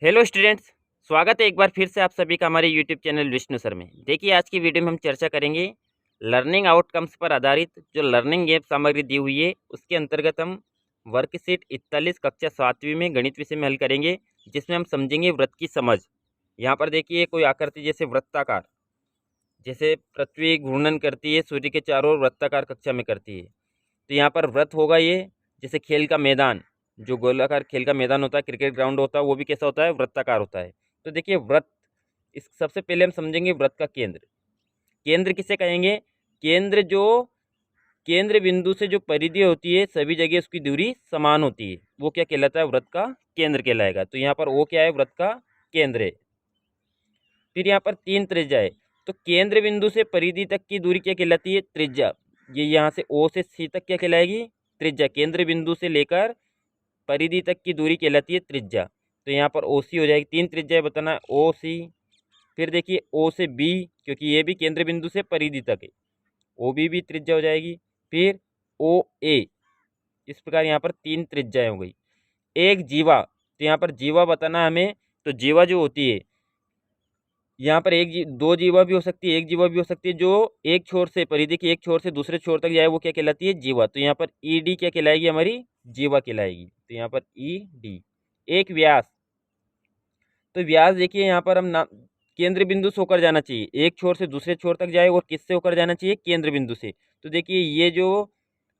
Hello students. स्वागत है एक बार फिर से आप सभी का हमारे यूट्यूब चैनल विष्णु सर में। देखिए, आज की वीडियो में हम चर्चा करेंगे लर्निंग आउटकम्स पर आधारित जो लर्निंग ऐप सामग्री दी हुई है उसके अंतर्गत हम वर्कशीट 41 कक्षा 7वीं में गणित विषय में हल करेंगे, जिसमें हम समझेंगे वृत्त की समझ। यहाँ पर देखिए, कोई आकृति जैसे वृत्ताकार, जैसे पृथ्वी घूर्णन करती है सूर्य के चारों ओर, वृत्ताकार कक्षा में करती है, तो यहाँ पर वृत्त होगा ये। जैसे खेल का मैदान, जो गोलाकार खेल का मैदान होता है, क्रिकेट ग्राउंड होता है, वो भी कैसा होता है? वृत्ताकार होता है। तो देखिए वृत्त, इस सबसे पहले हम समझेंगे वृत्त का केंद्र। केंद्र किसे कहेंगे? केंद्र जो केंद्र बिंदु से जो परिधि होती है सभी जगह उसकी दूरी समान होती है, वो क्या कहलाता है? वृत्त का केंद्र कहलाएगा। तो यहाँ पर वो क्या है? वृत्त का केंद्र है। फिर यहाँ पर 3 त्रिज्या है। तो केंद्र बिंदु से परिधि तक की दूरी क्या कहलाती है? त्रिज्या। ये यहाँ से ओ से सी तक क्या कहलाएगी? त्रिज्या। केंद्र बिंदु से लेकर परिधि तक की दूरी कहलाती है त्रिज्या। तो यहाँ पर ओ सी हो जाएगी। 3 त्रिज्या बताना है, ओ सी। फिर देखिए ओ से बी, क्योंकि ये भी केंद्र बिंदु से परिधि तक है, ओ बी भी त्रिज्या हो जाएगी। फिर ओ ए। इस प्रकार यहाँ पर 3 त्रिज्याएं हो गई। एक जीवा, तो यहाँ पर जीवा बताना हमें। तो जीवा जो होती है, यहाँ पर दो जीवा भी हो सकती है, एक जीवा भी हो सकती है, जो एक छोर से, परिधि के एक छोर से दूसरे छोर तक जाए, वो क्या कहलाती है? जीवा। तो यहाँ पर ई डी क्या कहलाएगी? हमारी जीवा कहलाएगी। तो यहाँ पर ई डी। एक व्यास, तो व्यास देखिए यहाँ पर हम ना, केंद्र बिंदु से होकर जाना चाहिए, एक छोर से दूसरे छोर तक जाए, और किससे होकर जाना चाहिए? केंद्र बिंदु से। तो देखिए ये जो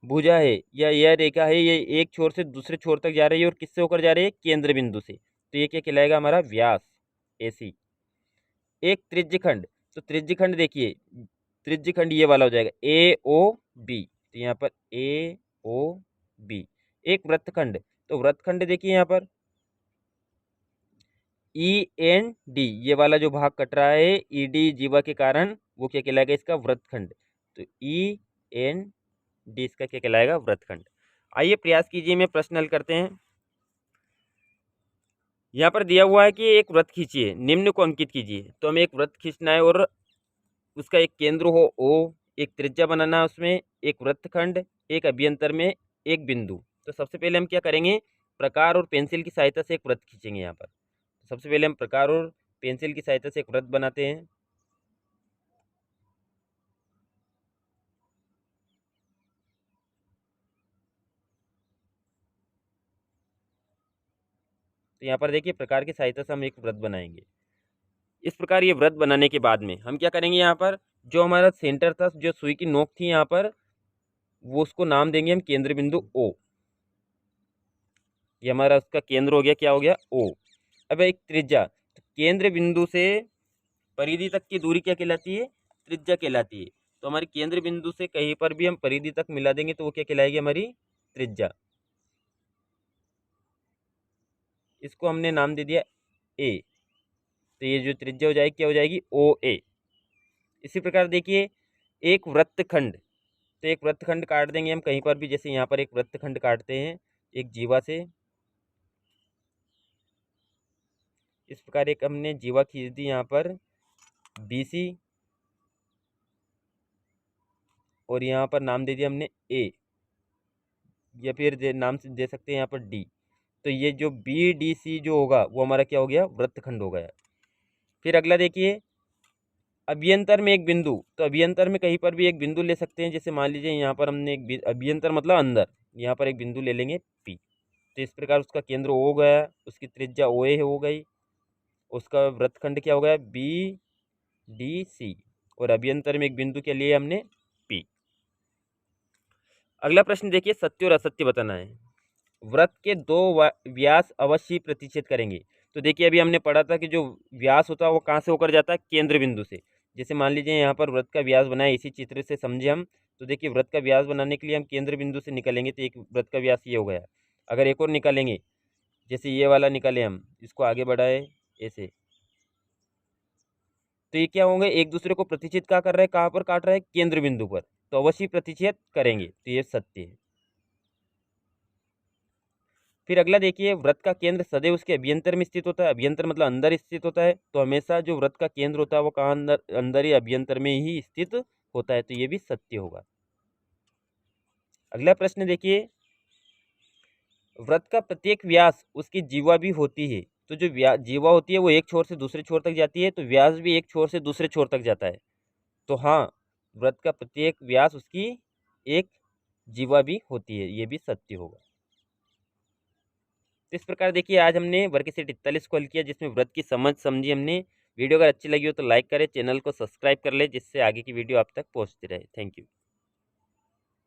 भुजा है या यह रेखा है, ये एक छोर से दूसरे छोर तक जा रही है, और किससे होकर जा रही है? केंद्र बिंदु से। तो ये क्या कहलाएगा? हमारा व्यास, एसी। एक त्रिज्यखंड, तो त्रिज्यखंड देखिए, त्रिज्यखंड ये वाला हो जाएगा, ए ओ बी। तो यहाँ पर ए ओ बी। एक वृत्तखंड, तो वृत्तखंड देखिए यहाँ पर ई एन डी, ये वाला जो भाग कट रहा है ई डी जीवा के कारण, वो क्या कहलाएगा? इसका वृत्तखंड। तो ई एन डी इसका क्या कहलाएगा? वृत्तखंड। आइए प्रयास कीजिए, में प्रश्न हल करते हैं। यहाँ पर दिया हुआ है कि एक वृत्त खींचिए, निम्न को अंकित कीजिए। तो हमें एक वृत्त खींचना है, और उसका एक केंद्र हो ओ, एक त्रिज्या बनाना है उसमें, एक वृत्तखंड, एक अभ्यंतर में एक बिंदु। तो सबसे पहले हम क्या करेंगे? प्रकार और पेंसिल की सहायता से एक वृत्त खींचेंगे। यहाँ पर सबसे पहले हम प्रकार और पेंसिल की सहायता से एक वृत्त बनाते हैं। तो यहाँ पर देखिए, प्रकार की सहायता से हम एक वृत्त बनाएंगे। इस प्रकार ये वृत्त बनाने के बाद में हम क्या करेंगे? यहाँ पर जो हमारा सेंटर था, जो सुई की नोक थी यहाँ पर, वो उसको नाम देंगे हम केंद्र बिंदु ओ। ये हमारा उसका केंद्र हो गया, क्या हो गया? ओ। अब एक त्रिज्या, तो केंद्र बिंदु से परिधि तक की दूरी क्या कहलाती है? त्रिज्या कहलाती है। तो हमारी केंद्र बिंदु से कहीं पर भी हम परिधि तक मिला देंगे, तो वो क्या कहलाएगी? हमारी त्रिज्या। इसको हमने नाम दे दिया ए। तो ये जो त्रिज्या हो जाएगी, क्या हो जाएगी? ओ ए। इसी प्रकार देखिए, एक वृत्तखंड, तो एक वृत्तखंड काट देंगे हम कहीं पर भी, जैसे यहाँ पर एक वृत्तखंड काटते हैं एक जीवा से। इस प्रकार एक हमने जीवा खींच दी यहाँ पर बी सी, और यहाँ पर नाम दे दिया हमने ए, या फिर नाम से दे सकते हैं यहाँ पर डी। तो ये जो बी डी सी जो होगा, वो हमारा क्या हो गया? वृत्तखंड हो गया। फिर अगला देखिए, अभ्यंतर में एक बिंदु, तो अभ्यंतर में कहीं पर भी एक बिंदु ले सकते हैं। जैसे मान लीजिए यहाँ पर हमने एक अभ्यंतर मतलब अंदर, यहाँ पर एक बिंदु ले लेंगे पी। तो इस प्रकार उसका केंद्र ओ गया, उसकी त्रिज्या ओ ए हो गई, उसका वृत्तखंड क्या हो गया? बी डी सी, और अभ्यंतर में एक बिंदु के लिए हमने पी। अगला प्रश्न देखिए, सत्य और असत्य बताना है। वृत्त के दो व्यास अवश्य प्रतिच्छेद करेंगे। तो देखिए, अभी हमने पढ़ा था कि जो व्यास होता है वो कहाँ से होकर जाता है? केंद्र बिंदु से। जैसे मान लीजिए यहाँ पर वृत्त का व्यास बनाए, इसी चित्र से समझे हम। तो देखिए, वृत्त का व्यास बनाने के लिए हम केंद्र बिंदु से निकालेंगे, तो एक वृत्त का व्यास ये हो गया। अगर एक और निकालेंगे, जैसे ये वाला निकाले हम, इसको आगे बढ़ाए ऐसे, तो ये क्या होंगे? एक दूसरे को प्रतिच्छेद कहाँ कर रहे हैं? कहाँ पर काट रहे हैं? केंद्र बिंदु पर। तो अवश्य प्रतिच्छेद करेंगे, तो ये सत्य है। फिर अगला देखिए, व्रत का केंद्र सदैव उसके अभ्यंतर में स्थित होता है। अभ्यंतर मतलब अंदर स्थित होता है। तो हमेशा जो व्रत का केंद्र होता है वो कहाँ? अंदर ही अभ्यंतर में ही स्थित होता है। तो ये भी सत्य होगा। अगला प्रश्न देखिए, व्रत का प्रत्येक व्यास उसकी जीवा भी होती है। तो जो जीवा होती है वो एक छोर से दूसरे छोर तक जाती है, तो व्यास भी एक छोर से दूसरे छोर तक जाता है। तो हाँ, वृत्त का प्रत्येक व्यास उसकी एक जीवा भी होती है, ये भी सत्य होगा। तो इस प्रकार देखिए आज हमने वर्ग सेट 41 को हल किया, जिसमें व्रत की समझ समझी हमने। वीडियो अगर अच्छी लगी हो तो लाइक करें, चैनल को सब्सक्राइब कर ले, जिससे आगे की वीडियो आप तक पहुंचती रहे। Thank you.